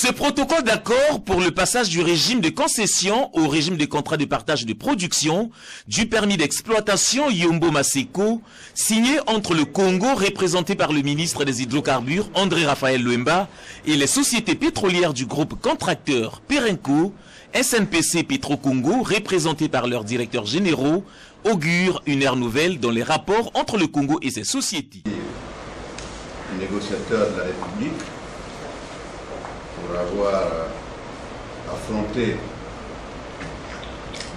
Ce protocole d'accord pour le passage du régime de concession au régime de contrat de partage de production du permis d'exploitation Yombo Maseko, signé entre le Congo, représenté par le ministre des Hydrocarbures André Raphaël Luemba, et les sociétés pétrolières du groupe contracteur Perenco, SNPC Petro-Congo, représenté par leurs directeurs généraux, augure une ère nouvelle dans les rapports entre le Congo et ses sociétés. Négociateur de la République, pour avoir affronté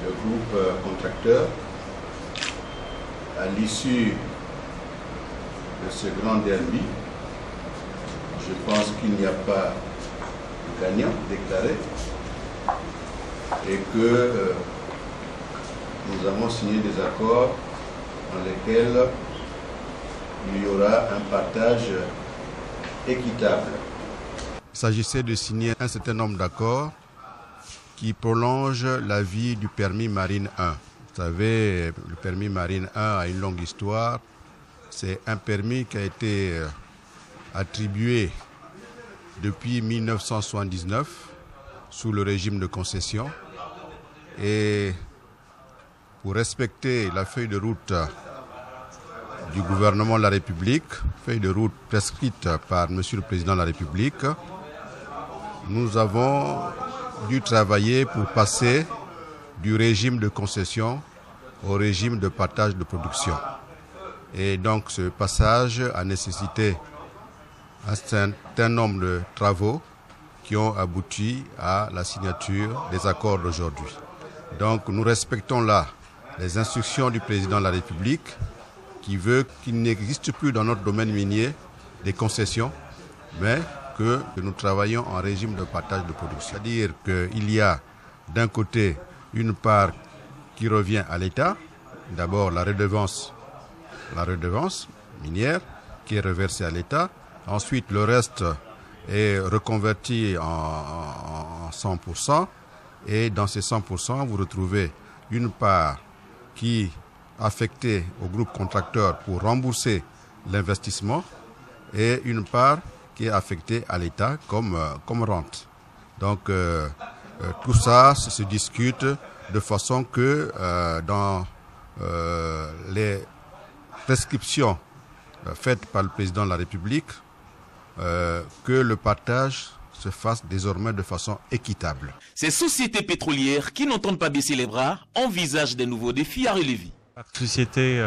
le groupe contracteur à l'issue de ce grand derby. Je pense qu'il n'y a pas de gagnant déclaré et que nous avons signé des accords dans lesquels il y aura un partage équitable. Il s'agissait de signer un certain nombre d'accords qui prolongent la vie du permis Marine 1. Vous savez, le permis Marine 1 a une longue histoire. C'est un permis qui a été attribué depuis 1979 sous le régime de concession. Et pour respecter la feuille de route du gouvernement de la République, feuille de route prescrite par Monsieur le Président de la République, nous avons dû travailler pour passer du régime de concession au régime de partage de production. Et donc ce passage a nécessité un certain nombre de travaux qui ont abouti à la signature des accords d'aujourd'hui. Donc nous respectons là les instructions du Président de la République qui veut qu'il n'existe plus dans notre domaine minier des concessions, mais que nous travaillons en régime de partage de production. C'est-à-dire qu'il y a d'un côté une part qui revient à l'État, d'abord la redevance minière qui est reversée à l'État, ensuite le reste est reconverti en 100%, et dans ces 100%, vous retrouvez une part qui affectée au groupe contracteur pour rembourser l'investissement et une part qui est affectée à l'État comme rente. Donc tout ça se discute de façon que dans les prescriptions faites par le Président de la République, que le partage se fasse désormais de façon équitable. Ces sociétés pétrolières qui n'entendent pas baisser les bras envisagent des nouveaux défis à relever. Les sociétés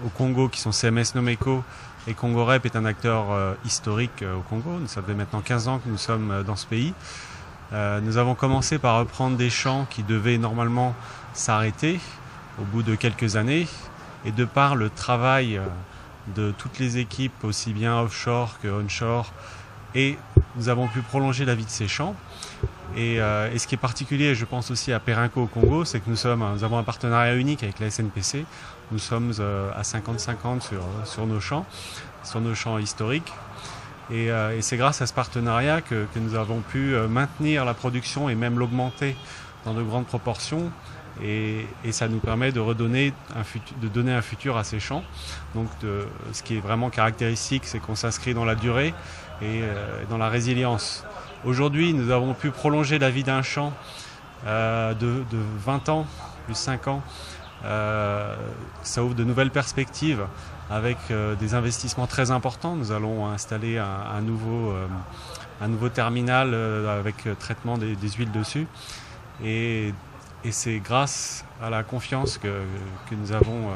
au Congo qui sont CMS Nomeco et Congorep est un acteur historique au Congo. Ça fait maintenant 15 ans que nous sommes dans ce pays. Nous avons commencé par reprendre des champs qui devaient normalement s'arrêter au bout de quelques années. Et de par le travail de toutes les équipes, aussi bien offshore que onshore, et nous avons pu prolonger la vie de ces champs. Et ce qui est particulier, je pense aussi à Perenco au Congo, c'est que nous avons un partenariat unique avec la SNPC. Nous sommes à 50-50 sur nos champs historiques. Et c'est grâce à ce partenariat que nous avons pu maintenir la production et même l'augmenter dans de grandes proportions. Et ça nous permet de donner un futur à ces champs. Donc ce qui est vraiment caractéristique, c'est qu'on s'inscrit dans la durée et dans la résilience. Aujourd'hui, nous avons pu prolonger la vie d'un champ de 20 ans, plus 5 ans. Ça ouvre de nouvelles perspectives avec des investissements très importants. Nous allons installer un nouveau terminal avec traitement des huiles dessus. Et c'est grâce à la confiance que nous avons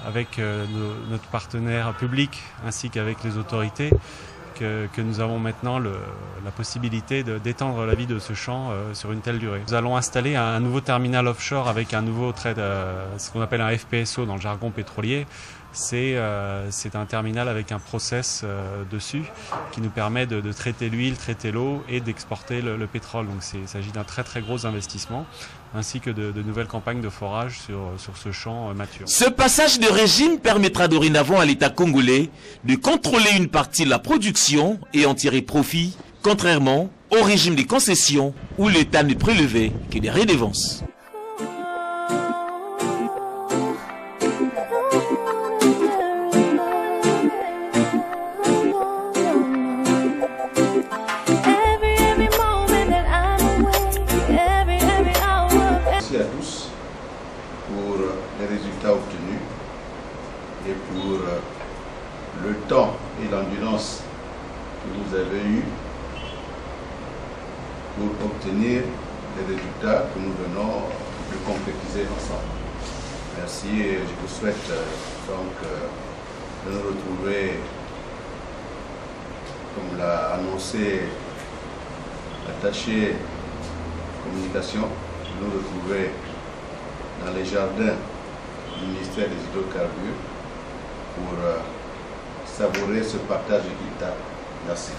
avec notre partenaire public ainsi qu'avec les autorités que nous avons maintenant la possibilité d'étendre la vie de ce champ sur une telle durée. Nous allons installer un nouveau terminal offshore avec un nouveau ce qu'on appelle un FPSO dans le jargon pétrolier. C'est un terminal avec un process dessus qui nous permet de traiter l'huile, traiter l'eau et d'exporter le pétrole. Donc il s'agit d'un très très gros investissement ainsi que de nouvelles campagnes de forage sur ce champ mature. Ce passage de régime permettra dorénavant à l'État congolais de contrôler une partie de la production et en tirer profit, contrairement au régime des concessions où l'État ne prélevait que des redevances. Every avez eue pour obtenir les résultats que nous venons de concrétiser ensemble. Merci et je vous souhaite donc de nous retrouver, comme l'a annoncé l'attaché communication, de nous retrouver dans les jardins du ministère des Hydrocarbures pour savourer ce partage équitable. Merci.